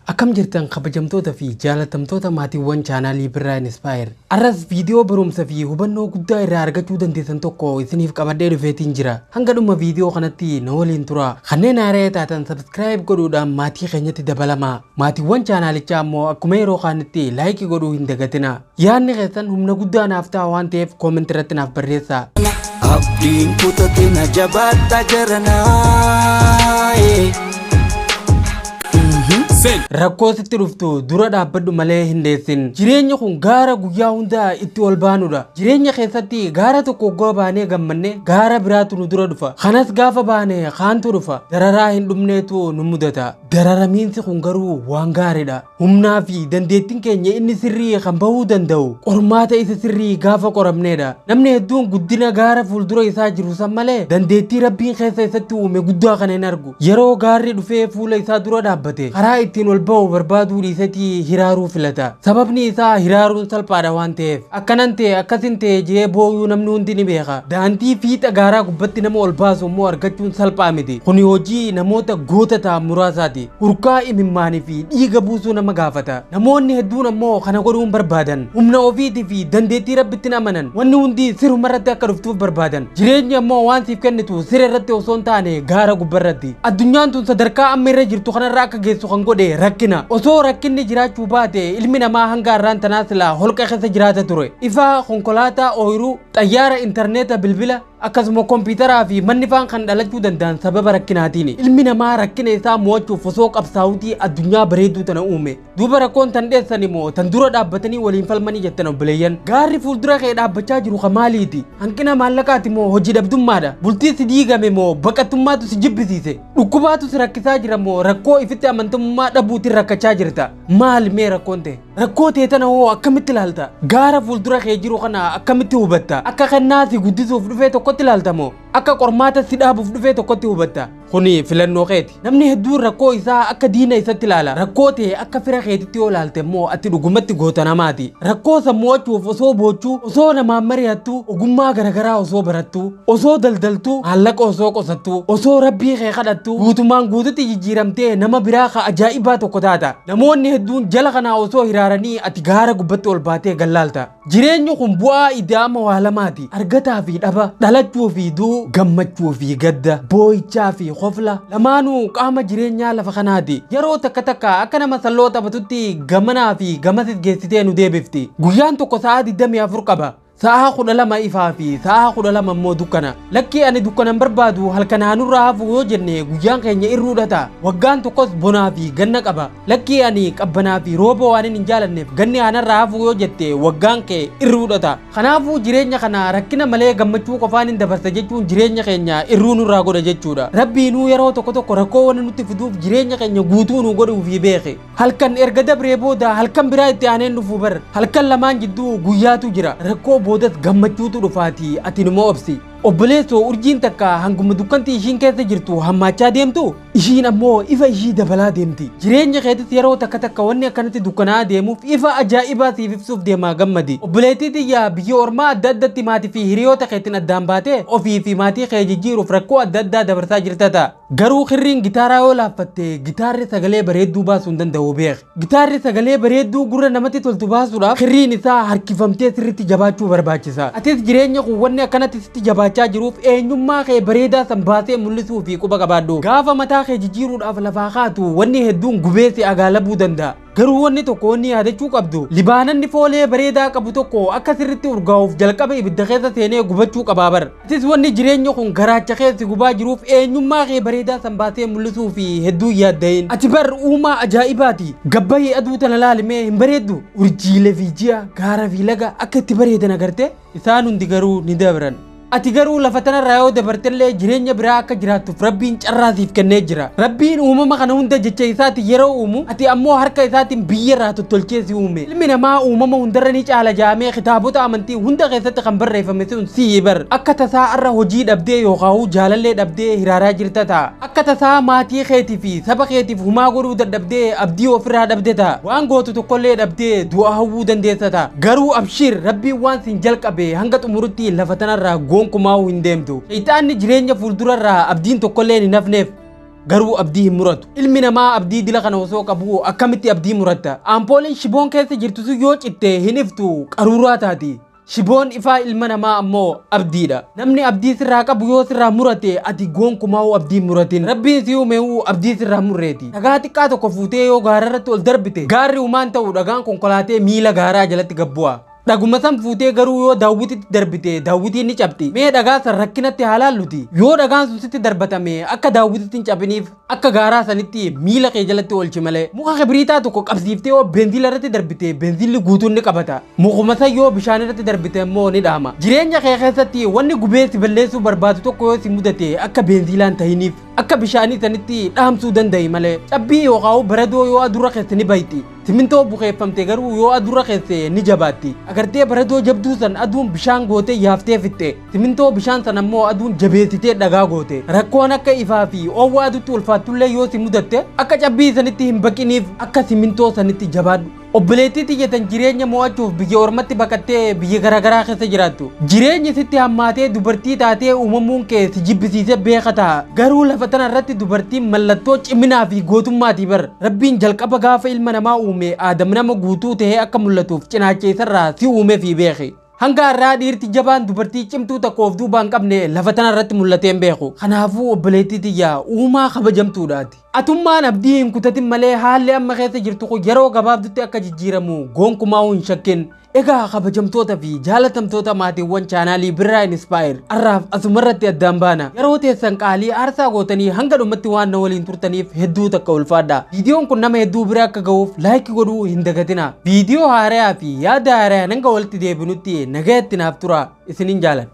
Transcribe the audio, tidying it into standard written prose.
Akkam jirtan kabajamtoota fi jaalatamtoota maatiiwwan chaanaalii Birraa Inspire. Arras viidiyoo barumsa fi hubannoo guddaa irraa argachuu dandeessan tokko isiniif qabadhee dhufeetiin jira. Hanga dhuma viidiyoo kanatti na waliin tura. Kanneen haaraa taatan subscribe godhuudhaan maatii keenyatti dabalamaa. Maatiiwwan chaanaalichaa ammoo akkuma yeroo kaanitti laayikii godhuu hin dagatina. Yaadni keessan humna guddaa naaf ta'a waan ta'eef koomentii irratti naaf barreessaa. Abdiin kutatee na jabaata jaranaa. Rakkoo sitti dhuftu dura dhaabbadhu malee hin deessin. Jireenya kun gaara guyyaa hundaa itti ol baanudha. Jireenya keessatti gaara tokko goo baanee gammanne gaara biraatu nu dura dhufa. Kanas gaafa baanee kaantu dhufa. Dararaa hin dhumneetu nu mudata. Dararamiinsi kun garuu waan gaariidha. Humnaa fi dandeettiin keenya inni sirrii kan bahuu danda'u qormaata isa sirrii gaafa qoramneedha. Namni hedduun guddina gaara fuuldura isaa jiru san malee dandeettii rabbiin keessa isatti uume guddaa kana hin argu. Yeroo gaarri dhufee fuula isaa dura dhaabbate karaa ittiin ol ba'u barbaaduu dhiisatii hiraaruu filata. Sababni isaa hiraaruun salphaadha waan ta'eef. Akkanan ta'e akkasin ta'e jee booyuu namni hundi ni beeka. Daandii fiixa gaaraa gubbatti nama ol baasu immoo argachuun salphaa miti. Kuni hojii namoota goota ta'an muraasaati. Hurkaa imimmaanii fi dhiiga buusuu nama gaafata. Namoonni hedduun ammoo kana godhuun barbaadan. Humna ofiitii fi dandeettii rabbitti amanan. Wanni hundi siruma irratti akka dhuftuuf barbaadan. Jireenyi ammoo waan siif kennitu siree irratti osoo hin taane gaara gubbarratti. Addunyaan tun sadarkaa amma irra jirtu kanarraa akka geessu kan godhe rakkina. Osoo rakkinni jiraachuu baate ilmi namaa hanga har'aan tanaa silaa holqa keessa jiraata ture. Ifa konkolaataa ooyiruu xayyaara intarneeta bilbila akkasuma kompiitaraa fi manni faan kan dhalachuu danda'an sababa rakkinaatiin. Ilmi namaa rakkina isaa mo'achuuf osoo qabsaa'uutii addunyaa bareedduu tana uume. Duuba rakkoon tan dheessan immoo tan dura dhaabbatanii waliin falmanii jettan obboleeyyan. Gaarri fuuldura kee dhaabbachaa jiru ka maaliiti? Hanqina maallaqaati moo hojii dhabdummaadha? Bultii si diigame moo baqattummaatu si jibbisiise? Dhukkubaatu si rakkisaa jira moo rakkoo ifitti amantamummaa dhabuutiin rakkachaa jirta? Maal mee rakkoon ta'e? Rakkoo ta'e tana hoo akkamitti ilaalta? Gaara fuuldura kee jiru kana akkamitti hubatta? Akka kennaa si guddisuuf dhufee tokkotti ilaalta moo akka qormaata si dhaabuuf dhufee tokkotti hubatta? Kuni filannoo keeti. Namni hedduun rakkoo isaa akka diina isatti ilaala. Rakkoo ta'e akka fira keetitti yoo ilaalte immoo ati dhugumatti goota namaati. Rakkoo sammu'achuuf osoo boochuu, osoo namaan mari'attu, ogummaa garagaraa osoo barattu, osoo daldaltu, maallaqa osoo qusattu, osoo rabbii kee kadhattu, guutumaan guututti jijjiiramtee nama biraa ka ajaa'ibaa tokko taata. Namoonni hedduun jala kanaa osoo hiraaranii ati gaara gubbatti ol baatee gallaalta. Jireenyi kun bu'aa ida'ama waa lamaati. Argataa fi dhaba, dhalachuu fi du'uu, gammachuu fi gadda, boo'ichaa fi qofla lamaanuu qaama jireenyaa lafa kanaati. Yeroo takka takka akka nama salloo taphatutti gamanaa fi gamasis geessitee nu deebifti. Guyyaan tokko sa'a 24 qaba. Sa'a 12 ifaa fi sa'a 12 immoo dukkana. Lakkii ani dukkanan barbaadu halkanaanurraa hafu yoo jenne guyyaan keenya irruudhata. Waggaan tokkos bonaa fi ganna qaba. Lakkii ani qabbanaa fi rooba waan hin jaalanneef ganni aanarraa hafu yoo jette waggaan kee irruudhata. Kanaafuu jireenya kana rakkina malee gammachuu qofaan hin dabarsa jechuun jireenya keenya irruu nurraa godha jechuudha. Rabbiinuu yeroo tokko tokko rakkoo waan nutti fiduuf jireenya keenya guutuu nu godhuuf beeke. Halkan erga dabree booda halkan biraa itti aaneen dhufu bar. Halkan lamaan jidduu guyyaatu jira. Rakkoo boodas gammachuutu dhufaati ati numa obsi. Obboleessoo urjiin takka hanguma dukkanti ishiin keessa jirtu hammaachaa deemtu ishiin ammoo ifa ishii dabalaa deemti. Jireenya keetis yeroo takka takka wanni akkanatti dukkanaa deemuuf ifa ajaa'ibaa siif ibsuuf deemaa gammadi. Obboleettii xiyyaa biyya ormaa adda addatti maatii fi hiriyoota keetiin addaan baatee ofii fi maatii kee jijjiiruuf rakkoo adda addaa dabarsaa jirta ta'a. Garuu kirriin gitaaraa yoo laaffatte gitaarri sagalee bareedduu baasuu hin danda'u beek. Gitaarri sagalee bareedduu gurra namatti toltu baasuudhaaf kirriin isaa harkifamtee sirriitti jabaachuu barbaachisa. Atis jireenya kun wanni akkanatti sitti jabaachaa jiruuf eenyummaa kee bareedaa san baasee mul'isuu fi quba qabaadhu. Gaafa mataa kee jijjiiruudhaaf lafaa kaatu wanni hedduun gubeessi agaalabuu danda'a. Garuu wanni tokko wanni yaadachuu qabdu libaananni foolee bareedaa qabu tokko akka sirriitti urgaa'uuf jalqaba ibidda keessa seenee gubachuu qabaa bar. Atis wanni jireenya kun garaacha keessi gubaa jiruuf eenyummaa kee bareedaa san baasee mul'isuu fi hedduu yaadda'in. Ati bar uumaa ajaa'ibaati. Gabbayii aduu tana laalimee hin bareeddu. Urjiilee fi ji'a gaara fi laga akka itti bareedan agarte isaan hundi garuu ni dabran. Ati garuu lafa tanarraa yoo dabartellee jireenya biraa akka jiraattuuf rabbiin carraasiif kennee jira. Rabbiin uumama kana hunda jecha isaati yeroo uumu ati ammoo harka isaatiin biyyarraa tottolchee si uume. Ilmi namaa uumama hundarra ni caala jaamee kitaabota amantii hunda keessatti kan barreeffame sun sii bar. Akka tasaa irra hojii dhabdee yookaan jaalallee dhabdee hiraaraa jirta ta'a. Akka tasaa maatii keetii fi saba keetiif humaa godhuu dadhabdee abdii ofirraa dhabde ta'a. Waan gootu tokkollee dhabdee du'a hawwuu dandeessa ta'a. Garuu abshir rabbiin waan sin jalqabe hanga xumurutti lafa tanarraa gonkumaa hin deemtu. Shayitaanni jireenya fuuldurarraa abdiin tokkollee hin hafneef. garuu abdii hin muratu. Ilmi namaa abdii dila kana osoo qabu akkamitti abdii muratta? Ampooliin shiboon keessa jirtu yoo citte hin iftu qaruuraa taati. Shiboon ifaa ilma namaa ammoo abdiidha. Namni abdii sirraa qabu yoo sirraa murate ati gonkumaa abdii muratin. Rabbiin si uume abdii sirraa murreeti. Dhagaa xiqqaa tokko fuutee yoo gaararratti ol darbite gaarri uumaan ta'u dhagaan konkolaatee miila gaaraa jalatti gabbu'a. Dhaguma san fuutee garuu yoo daawwititti darbite daawwitiin ni cabdi. Mee dhagaa san rakkinatti haalaalluti. Yoo dhagaan sun sitti darbatame akka daawwititti hin cabiniif akka gaaraa sanitti miila kee jalatti oolchi malee. Muka kibriitaa tokko qabsiiftee yoo benziila irratti darbite benziilli guutuun ni qabata. Mukuma san yoo bishaan irratti darbite immoo ni dhaama. Jireenya kee keessatti wanni gubee si balleessuu barbaadu tokko yoo si mudate akka benziilaan tahiniif akka bishaanii sanitti dhaamsuu danda'i malee. Cabbii yookaan baradoo yoo adurra keessa ni bayti. Simintoo bukeeffamte garuu yoo adurra keessa ni jabaatti. Agartee baradoo jabduu san aduun bishaan goote yaaftee fitte. Simintoo bishaan san ammoo aduun jabeessitee dhagaa goote. Rakkoon akka ifaa fi oowwa aduutti ulfaattullee yoo si mudatte akka cabbii sanitti hin baqiniif akka simintoo sanitti jabaadhu. Obboleettii xiyyeetan jireenya mo'achuuf biyya ormatti baqattee biyya garaagaraa keessa jiraattu. Jireenyi sitti hammaatee dubartii taatee uumamuun kee si jibbisiisee beeka ta'a. Garuu lafa tana irratti dubartiin mallattoo ciminaa fi gootummaati bar. Rabbiin jalqaba gaafa ilma namaa uume Aadam nama guutuu ta'ee akka mul'atuuf cinaacha isarraa si uume fi beeke. Hanga har'aa dhiirti jabaan dubartii cimtuu tokkoof duuba hin qabne lafa tana irratti mul'atee hin beeku. Kanaafuu obboleettii xiyyaa uumaa kabajamtuudhaati. Atummaan abdii hin kutatin malee haalli amma keessa jirtu kun yeroo gabaabdutti akka jijjiiramu gonkumaa hin shakkin. Egaa kabajamtoota fi jaalatamtoota maatiiwwan chaanaalii Birraa Inspire arraaf asumarratti addaan baana. Yeroo teessan qaalii aarsaa gootanii hanga dhumatti waan na waliin turtaniif hedduu takka ulfaadha. Viidiyoon kun nama hedduu bira akka ga'uuf laayikii godhuu hin dagatina. Viidiyoo haaraa fi yaada haaraa hanga walitti deebinutti nagayatti naaf tura isinin jaaladha.